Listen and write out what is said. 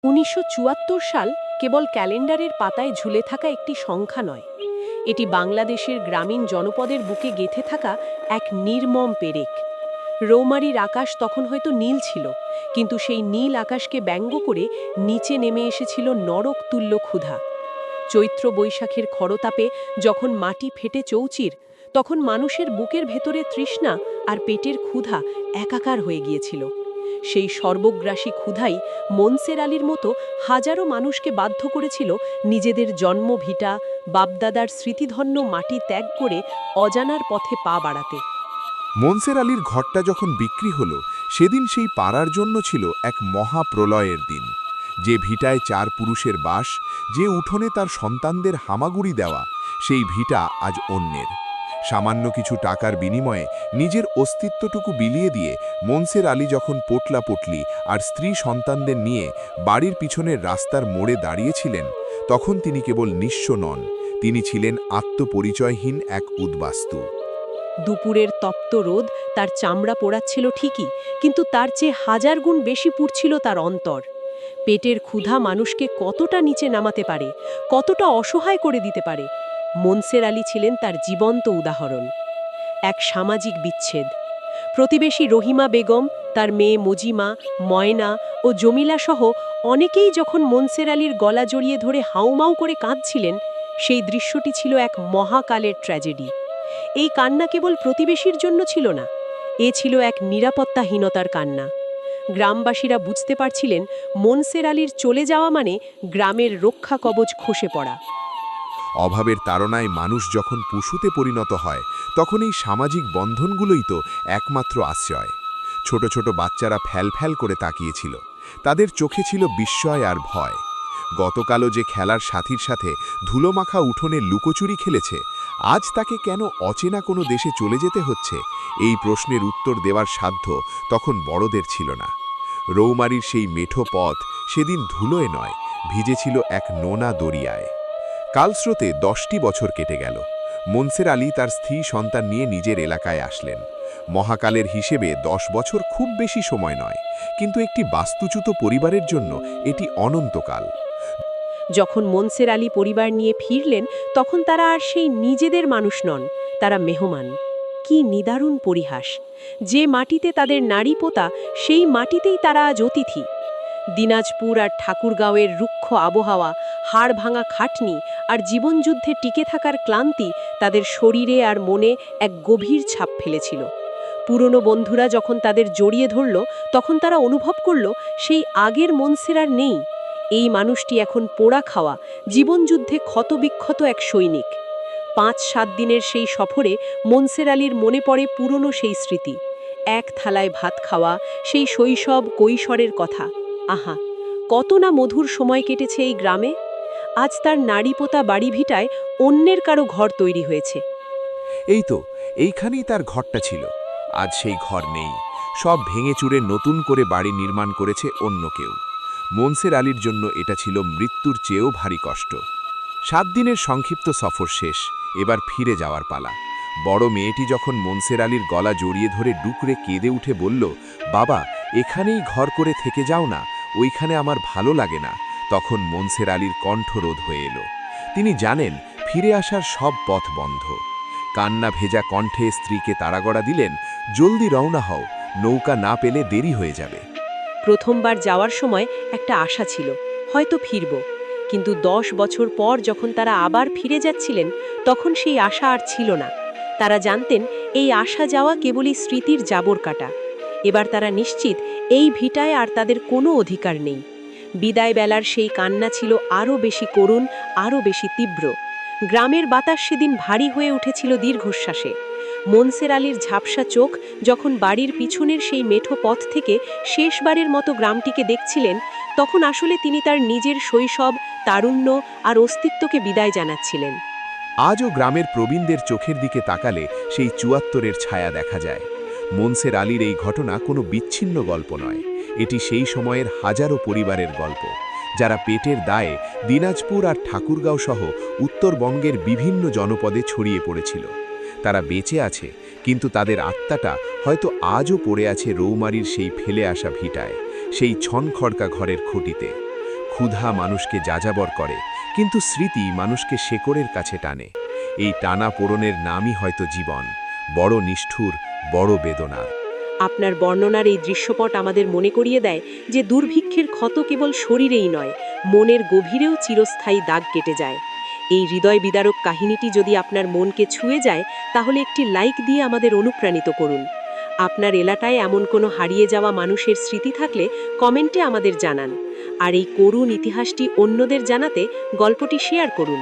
১৯৭৪ সাল কেবল ক্যালেন্ডারের পাতায় ঝুলে থাকা একটি সংখ্যা নয়, এটি বাংলাদেশের গ্রামীণ জনপদের বুকে গেঁথে থাকা এক নির্মম পেরেক। রৌমারীর আকাশ তখন হয়তো নীল ছিল, কিন্তু সেই নীল আকাশকে ব্যঙ্গ করে নিচে নেমে এসেছিল নরকতুল্য ক্ষুধা। চৈত্র বৈশাখের খরতাপে যখন মাটি ফেটে চৌচির, তখন মানুষের বুকের ভেতরে তৃষ্ণা আর পেটের ক্ষুধা একাকার হয়ে গিয়েছিল। সেই সর্বগ্রাসী ক্ষুধাই মনসের আলীর মতো হাজারো মানুষকে বাধ্য করেছিল নিজেদের জন্মভিটা, বাপদাদার স্মৃতিধন্য মাটি ত্যাগ করে অজানার পথে পা বাড়াতে। মনসের আলীর ঘরটা যখন বিক্রি হলো, সেদিন সেই পাড়ার জন্য ছিল এক মহাপ্রলয়ের দিন। যে ভিটায় 4 পুরুষের বাস, যে উঠোনে তার সন্তানদের হামাগুড়ি দেওয়া, সেই ভিটা আজ অন্যের। সামান্য কিছু টাকার বিনিময়ে নিজের অস্তিত্বটুকু বিলিয়ে দিয়ে মনসের আলী যখন পোটলা-পোটলি আর স্ত্রী সন্তানদের নিয়ে বাড়ির পিছনের রাস্তার মোড়ে দাঁড়িয়েছিলেন, তখন তিনি কেবল নিঃস্ব নন, তিনি ছিলেন আত্মপরিচয়হীন এক উদ্বাস্তু। দুপুরের তপ্ত রোদ তার চামড়া পোড়াচ্ছিল ঠিকই, কিন্তু তার চেয়ে হাজার গুণ বেশি পুড়ছিল তার অন্তর। পেটের ক্ষুধা মানুষকে কতটা নিচে নামাতে পারে, কতটা অসহায় করে দিতে পারে, মনসের আলী ছিলেন তার জীবন্ত উদাহরণ। এক সামাজিক বিচ্ছেদ। প্রতিবেশী রহিমা বেগম, তার মেয়ে মজিমা, ময়না ও জমিলা সহ অনেকেই যখন মনসের আলীর গলা জড়িয়ে ধরে হাউমাউ করে কাঁদছিলেন, সেই দৃশ্যটি ছিল এক মহাকালের ট্র্যাজেডি। এই কান্না কেবল প্রতিবেশীর জন্য ছিল না, এ ছিল এক নিরাপত্তাহীনতার কান্না। গ্রামবাসীরা বুঝতে পারছিলেন মনসের আলীর চলে যাওয়া মানে গ্রামের রক্ষা কবচ খসে পড়া। অভাবের তাড়নায় মানুষ যখন পশুতে পরিণত হয়, তখন এই সামাজিক বন্ধনগুলোই তো একমাত্র আশ্রয়। ছোট ছোট বাচ্চারা ফ্যাল করে তাকিয়েছিল, তাদের চোখে ছিল বিস্ময় আর ভয়। গতকালও যে খেলার সাথীর সাথে ধুলোমাখা উঠোনে লুকোচুরি খেলেছে, আজ তাকে কেন অচেনা কোনো দেশে চলে যেতে হচ্ছে, এই প্রশ্নের উত্তর দেওয়ার সাধ্য তখন বড়দের ছিল না। রৌমারীর সেই মেঠো পথ সেদিন ধুলোয় নয়, ভিজেছিল এক নোনা দরিয়ায়। কালস্রোতে 10টি বছর কেটে গেল। মনসের আলী তার স্ত্রী সন্তান নিয়ে নিজের এলাকায় আসলেন। মহাকালের হিসেবে 10 বছর খুব বেশি সময় নয়, কিন্তু একটি বাস্তুচ্যুত পরিবারের জন্য এটি অনন্তকাল। যখন মনসের আলী পরিবার নিয়ে ফিরলেন, তখন তারা আর সেই নিজেদের মানুষ নন, তারা মেহমান। কি নিদারুণ পরিহাস! যে মাটিতে তাদের নারী পোতা, সেই মাটিতেই তারা আজ অতিথি। দিনাজপুর আর ঠাকুরগাঁওয়ের রুক্ষ আবহাওয়া, হাড় ভাঙা খাটনি আর জীবনযুদ্ধে টিকে থাকার ক্লান্তি তাদের শরীরে আর মনে এক গভীর ছাপ ফেলেছিল। পুরনো বন্ধুরা যখন তাদের জড়িয়ে ধরল, তখন তারা অনুভব করল সেই আগের মনসের আর নেই। এই মানুষটি এখন পোড়া খাওয়া, জীবনযুদ্ধে ক্ষতবিক্ষত এক সৈনিক। 5-7 দিনের সেই সফরে মনসের আলীর মনে পড়ে পুরনো সেই স্মৃতি। এক থালায় ভাত খাওয়া, সেই শৈশব কৈশোরের কথা। আহা, কত না মধুর সময় কেটেছে এই গ্রামে। আজ তার নারীপোতা বাড়ি ভিটায় অন্যের কারো ঘর তৈরি হয়েছে। এই তো, এইখানেই তার ঘরটা ছিল। আজ সেই ঘর নেই, সব ভেঙে চুরে নতুন করে বাড়ি নির্মাণ করেছে অন্য কেউ। মনসের আলীর জন্য এটা ছিল মৃত্যুর চেয়েও ভারী কষ্ট। 7 দিনের সংক্ষিপ্ত সফর শেষ, এবার ফিরে যাওয়ার পালা। বড় মেয়েটি যখন মনসের আলীর গলা জড়িয়ে ধরে ডুকরে কেঁদে উঠে বলল, বাবা, এখানেই ঘর করে থেকে যাও না, ওইখানে আমার ভালো লাগে না, তখন মনসের আলীর কণ্ঠরোধ হয়ে এলো। তিনি জানেন ফিরে আসার সব পথ বন্ধ। কান্না ভেজা কণ্ঠে স্ত্রীকে তাড়াগড়া দিলেন, জলদি রওনা হও, নৌকা না পেলে দেরি হয়ে যাবে। প্রথমবার যাওয়ার সময় একটা আশা ছিল, হয়তো ফিরব। কিন্তু 10 বছর পর যখন তারা আবার ফিরে যাচ্ছিলেন, তখন সেই আশা আর ছিল না। তারা জানতেন এই আসা যাওয়া কেবলই স্মৃতির জাবর কাটা। এবার তারা নিশ্চিত এই ভিটায় আর তাদের কোনো অধিকার নেই। বিদায় বেলার সেই কান্না ছিল আরও বেশি করুণ, আরও বেশি তীব্র। গ্রামের বাতাস সেদিন ভারী হয়ে উঠেছিল দীর্ঘশ্বাসে। মনসের আলীর ঝাপসা চোখ যখন বাড়ির পিছনের সেই মেঠো পথ থেকে শেষবারের মতো গ্রামটিকে দেখছিলেন, তখন আসলে তিনি তার নিজের শৈশব, তারুণ্য আর অস্তিত্বকে বিদায় জানাচ্ছিলেন। আজও গ্রামের প্রবীণদের চোখের দিকে তাকালে সেই 74-এর ছায়া দেখা যায়। মনসের আলীর এই ঘটনা কোনো বিচ্ছিন্ন গল্প নয়, এটি সেই সময়ের হাজারো পরিবারের গল্প, যারা পেটের দায়ে দিনাজপুর আর ঠাকুরগাঁও সহ উত্তরবঙ্গের বিভিন্ন জনপদে ছড়িয়ে পড়েছিল। তারা বেঁচে আছে, কিন্তু তাদের আত্মাটা হয়তো আজও পড়ে আছে রৌমারীর সেই ফেলে আসা ভিটায়, সেই ছনখড়কা ঘরের খুঁটিতে। ক্ষুধা মানুষকে যাযাবর করে, কিন্তু স্মৃতি মানুষকে শেকড়ের কাছে টানে। এই টানা পোড়নের নামই হয়তো জীবন, বড় নিষ্ঠুর, বড় বেদনার। আপনার বর্ণনার এই দৃশ্যপট আমাদের মনে করিয়ে দেয় যে দুর্ভিক্ষের ক্ষত কেবল শরীরেই নয়, মনের গভীরেও চিরস্থায়ী দাগ কেটে যায়। এই হৃদয় বিদারক কাহিনীটি যদি আপনার মনকে ছুঁয়ে যায়, তাহলে একটি লাইক দিয়ে আমাদের অনুপ্রাণিত করুন। আপনার এলাকায় এমন কোনো হারিয়ে যাওয়া মানুষের স্মৃতি থাকলে কমেন্টে আমাদের জানান। আর এই করুণ ইতিহাসটি অন্যদের জানাতে গল্পটি শেয়ার করুন।